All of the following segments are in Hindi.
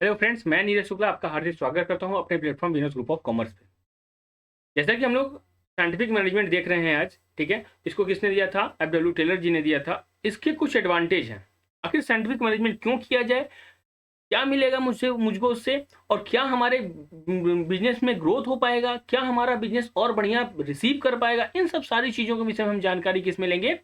हेलो फ्रेंड्स, मैं नीरज शुक्ला आपका हार्दिक स्वागत करता हूं अपने platform Vinos group of commerce पे। जैसा कि हम लोग साइंटिफिक मैनेजमेंट देख रहे हैं आज, ठीक है। इसको किसने दिया था? एफ.डब्ल्यू. टेलर जी ने दिया था। इसके कुछ एडवांटेज हैं। आखिर साइंटिफिक मैनेजमेंट क्यों किया जाए, क्या मिलेगा मुझको उससे, और क्या हमारे बिजनेस में ग्रोथ हो पाएगा, क्या हमारा बिजनेस और बढ़िया रिसीव कर पाएगा, इन सब सारी चीज़ों के विषय में हम जानकारी किस में लेंगे,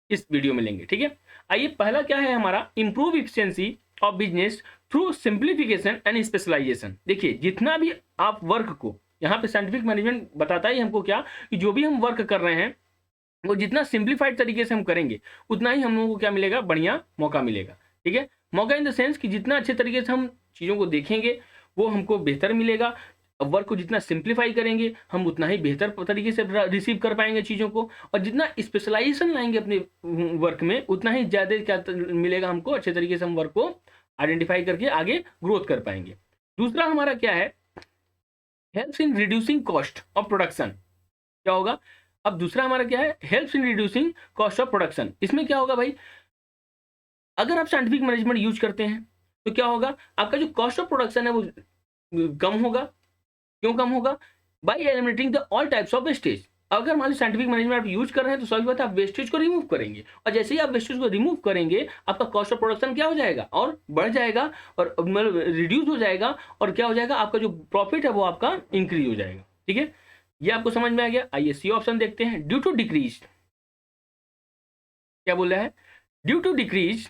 इस वीडियो में लेंगे, ठीक है। आइए, पहला क्या है हमारा, improve efficiency of business through simplification and specialisation. देखिए, जितना भी आप वर्क को, यहाँ पे साइंटिफिक मैनेजमेंट बताता ही हमको क्या, कि जो भी हम वर्क कर रहे हैं वो जितना सिंप्लीफाइड तरीके से हम करेंगे उतना ही हम लोगों को क्या मिलेगा, बढ़िया मौका मिलेगा, ठीक है। मौका इन द सेंस कि जितना अच्छे तरीके से हम चीज़ों को देखेंगे वो हमको बेहतर मिलेगा। वर्क को जितना सिंप्लीफाई करेंगे हम उतना ही बेहतर तरीके से रिसीव कर पाएंगे चीज़ों को, और जितना स्पेशलाइजेशन लाएंगे अपने वर्क में उतना ही ज़्यादा क्या मिलेगा हमको, अच्छे तरीके से हम वर्क को आइडेंटिफाई करके आगे ग्रोथ कर पाएंगे। दूसरा हमारा क्या है, helps in reducing cost of production. क्या होगा, अब दूसरा हमारा क्या है, helps in reducing cost of production. इसमें क्या होगा भाई, अगर आप साइंटिफिक मैनेजमेंट यूज करते हैं तो क्या होगा, आपका जो कॉस्ट ऑफ प्रोडक्शन है वो कम होगा। क्यों कम होगा? By eliminating the all types of wastage. अगर मान लो साइंटिफिक मैनेजमेंट आप यूज कर रहे हैं तो सही बात है, आप वेस्टेज को रिमूव करेंगे, और जैसे ही आप वेस्टेज को रिमूव करेंगे आपका कॉस्ट ऑफ प्रोडक्शन क्या हो जाएगा, और बढ़ जाएगा, और मतलब रिड्यूस हो जाएगा, और क्या हो जाएगा, आपका जो प्रॉफिट है वो आपका इंक्रीज हो जाएगा, ठीक है। ये आपको समझ में आ गया। आइए सी ऑप्शन देखते हैं। ड्यू टू डिक्रीज, क्या बोल रहा है, due to decrease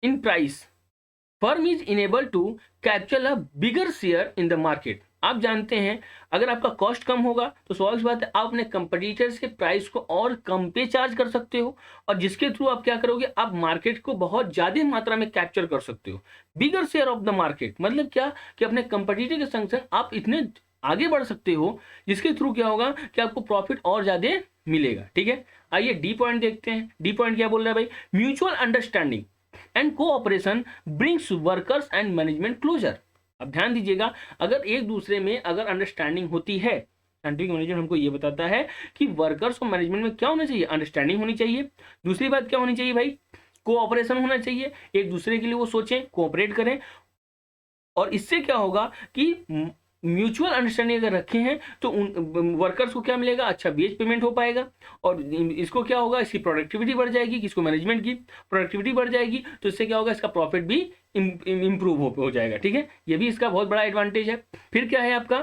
in price firm is enable to capture a bigger share in the market. आप जानते हैं, अगर आपका कॉस्ट कम होगा तो स्वाभाविक बात है आप अपने कंपटीटर्स के प्राइस को और कम पे चार्ज कर सकते हो, और जिसके थ्रू आप क्या करोगे, आप मार्केट को बहुत ज़्यादा मात्रा में कैप्चर कर सकते हो। बिगर शेयर ऑफ द मार्केट मतलब क्या, कि अपने कंपटीटर के संग संग आप इतने आगे बढ़ सकते हो जिसके थ्रू क्या होगा कि आपको प्रॉफिट और ज़्यादा मिलेगा, ठीक है। आइए डी पॉइंट देखते हैं। डी पॉइंट क्या बोल रहा है भाई, mutual understanding and cooperation brings workers and management closer. अब ध्यान दीजिएगा, अगर एक दूसरे में अगर अंडरस्टैंडिंग होती है, साइंटिफिक मैनेजमेंट हमको ये बताता है कि वर्कर्स और मैनेजमेंट में क्या होना चाहिए, अंडरस्टैंडिंग होनी चाहिए। दूसरी बात क्या होनी चाहिए भाई, कोऑपरेशन होना चाहिए, एक दूसरे के लिए वो सोचें, कोऑपरेट करें, और इससे क्या होगा कि म्यूचुअल अंडरस्टैंडिंग अगर रखे हैं तो उन वर्कर्स को क्या मिलेगा, अच्छा वेज पेमेंट हो पाएगा, और इसको क्या होगा, इसकी प्रोडक्टिविटी बढ़ जाएगी, किसको, मैनेजमेंट की प्रोडक्टिविटी बढ़ जाएगी, तो इससे क्या होगा, इसका प्रॉफिट भी इम्प्रूव हो जाएगा, ठीक है। ये भी इसका बहुत बड़ा एडवांटेज है। फिर क्या है आपका,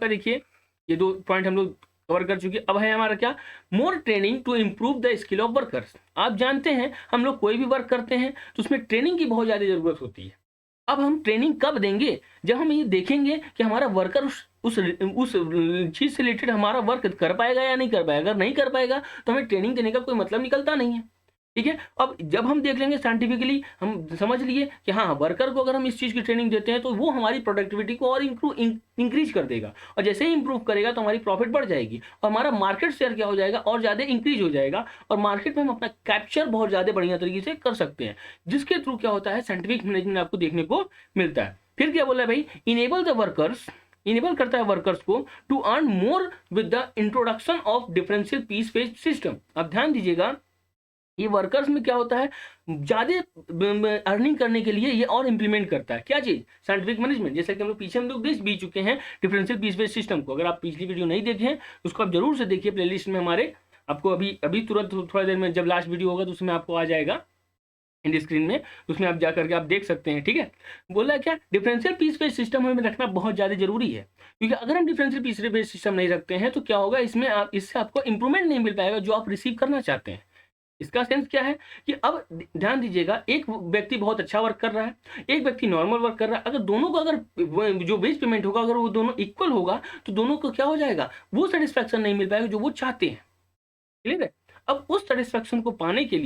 देखिए, ये दो पॉइंट हम लोग कवर कर चुके। अब है हमारा क्या, more training to improve the skill of workers. आप जानते हैं हम लोग कोई भी वर्क करते हैं तो उसमें ट्रेनिंग की बहुत ज़्यादा ज़रूरत होती है। अब हम ट्रेनिंग कब देंगे, जब हम ये देखेंगे कि हमारा वर्कर उस चीज़ से रिलेटेड हमारा वर्क कर पाएगा या नहीं कर पाएगा। अगर नहीं कर पाएगा तो हमें ट्रेनिंग देने का कोई मतलब निकलता नहीं है, ठीक है। अब जब हम देख लेंगे साइंटिफिकली, हम समझ लिए कि हाँ, वर्कर को अगर हम इस चीज़ की ट्रेनिंग देते हैं तो वो हमारी प्रोडक्टिविटी को और इंक्रीज कर देगा, और जैसे ही इंप्रूव करेगा तो हमारी प्रॉफिट बढ़ जाएगी, और हमारा मार्केट शेयर क्या हो जाएगा, और ज़्यादा इंक्रीज हो जाएगा, और मार्केट में हम अपना कैप्चर बहुत ज़्यादा बढ़िया तरीके से कर सकते हैं, जिसके थ्रू क्या होता है, साइंटिफिक मैनेजमेंट आपको देखने को मिलता है। फिर क्या बोला है भाई, इनेबल द वर्कर्स, इनेबल करता है वर्कर्स को to earn more with the introduction of differential piece wage system. अब ध्यान दीजिएगा, ये वर्कर्स में क्या होता है, ज़्यादा अर्निंग करने के लिए ये और इंप्लीमेंट करता है क्या चीज़, साइंटिफिक मैनेजमेंट। जैसे कि हम लोग पीछे देख भी चुके हैं डिफरेंशियल पीस बेस्ड सिस्टम को। अगर आप पिछली वीडियो नहीं देखे हैं तो उसको आप जरूर से देखिए, प्लेलिस्ट में हमारे आपको अभी अभी तुरंत थोड़ा देर में जब लास्ट वीडियो होगा तो उसमें आपको आ जाएगा इंड स्क्रीन में, उसमें आप जा करके आप देख सकते हैं, ठीक है। बोला क्या, डिफरेंशियल पीस बेस्ड सिस्टम हमें रखना बहुत ज़्यादा जरूरी है, क्योंकि अगर हम डिफरेंशियल पीस बेस्ड सिस्टम नहीं रखते हैं तो क्या होगा, इसमें आप इससे आपको इंप्रूवमेंट नहीं मिल पाएगा जो आप रिसीव करना चाहते हैं। इसका सेंस क्या है कि अब ध्यान दीजिएगा, एक व्यक्ति बहुत अच्छा वर्क कर रहा है, एक व्यक्ति नॉर्मल वर्क कर रहा है, अगर दोनों को अगर जो वेज पेमेंट होगा अगर वो दोनों इक्वल होगा तो दोनों को क्या हो जाएगा, वो सेटिस्फैक्शन नहीं मिल पाएगा जो वो चाहते हैं, क्लियर है। अब उस सेटिस्फैक्शन को पाने के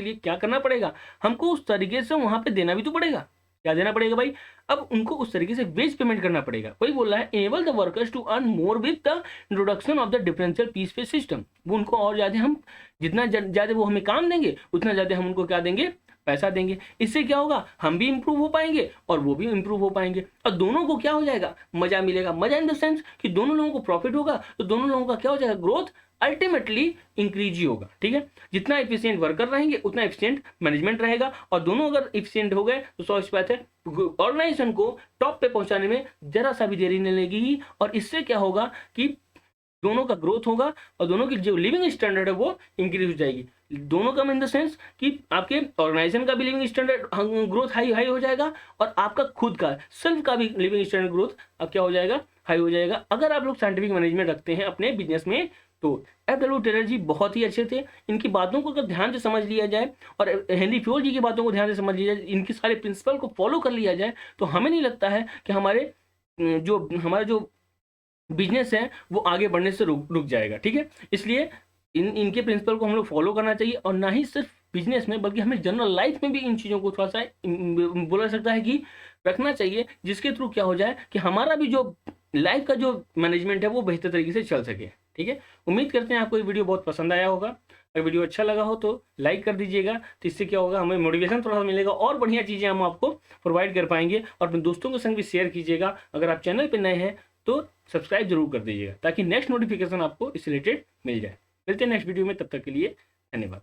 लिए, क्या करना पड़ेगा, हमको उस तरीके से वहां पे देना भी तो पड़ेगा। क्या देना पड़ेगा भाई, अब उनको उस तरीके से वेज पेमेंट करना पड़ेगा। कोई बोल रहा है enable the workers to earn more with the introduction of the differential piece pay system. वो उनको और ज़्यादा, हम जितना ज़्यादा वो हमें काम देंगे उतना ज़्यादा हम उनको क्या देंगे, पैसा देंगे। इससे क्या होगा, हम भी इंप्रूव हो पाएंगे और वो भी इंप्रूव हो पाएंगे, और दोनों को क्या हो जाएगा, मजा मिलेगा। मजा इन द सेंस कि दोनों लोगों को प्रॉफिट होगा, तो दोनों लोगों का क्या हो जाएगा, ग्रोथ अल्टीमेटली इंक्रीज ही होगा। ठीक है, जितना एफिशिएंट वर्कर रहेंगे उतना एफिशिएंट मैनेजमेंट रहेगा, और दोनों अगर एफिशिएंट हो गए तो सौ बात है ऑर्गेनाइजेशन को टॉप पे पहुंचाने में जरा सा भी देरी नहीं लगेगी, और इससे क्या होगा कि दोनों का ग्रोथ होगा और दोनों की जो लिविंग स्टैंडर्ड है वो इंक्रीज हो जाएगी। दोनों का इन द सेंस कि आपके ऑर्गेनाइजेशन का भी living standard growth high high हो जाएगा, और आपका खुद का सेल्फ का भी लिविंग स्टैंडर्ड ग्रोथ अब क्या हो जाएगा, हाई हो जाएगा, अगर आप लोग साइंटिफिक मैनेजमेंट रखते हैं अपने बिजनेस में। तो एफ.डब्ल्यू. टेलर जी बहुत ही अच्छे थे, इनकी बातों को अगर ध्यान से समझ लिया जाए और हेनरी फ्योल जी की बातों को ध्यान से समझ लिया जाए, इनके सारे प्रिंसिपल को फॉलो कर लिया जाए, तो हमें नहीं लगता है कि हमारा जो बिजनेस है वो आगे बढ़ने से रुक जाएगा। ठीक है, इसलिए इनके प्रिंसिपल को हम लोग फॉलो करना चाहिए, और ना ही सिर्फ बिजनेस में बल्कि हमें जनरल लाइफ में भी इन चीज़ों को थोड़ा सा बोला सकता है कि रखना चाहिए, जिसके थ्रू क्या हो जाए कि हमारा भी जो लाइफ का जो मैनेजमेंट है वो बेहतर तरीके से चल सके। ठीक है, उम्मीद करते हैं आपको ये वीडियो बहुत पसंद आया होगा। अगर वीडियो अच्छा लगा हो तो लाइक कर दीजिएगा, तो इससे क्या होगा, हमें मोटिवेशन थोड़ा सा मिलेगा और बढ़िया चीज़ें हम आपको प्रोवाइड कर पाएंगे, और अपने दोस्तों के संग भी शेयर कीजिएगा। अगर आप चैनल पर नए हैं तो सब्सक्राइब जरूर कर दीजिएगा, ताकि नेक्स्ट नोटिफिकेशन आपको इस रिलेटेड मिल जाए। मिलते हैं नेक्स्ट वीडियो में, तब तक के लिए धन्यवाद।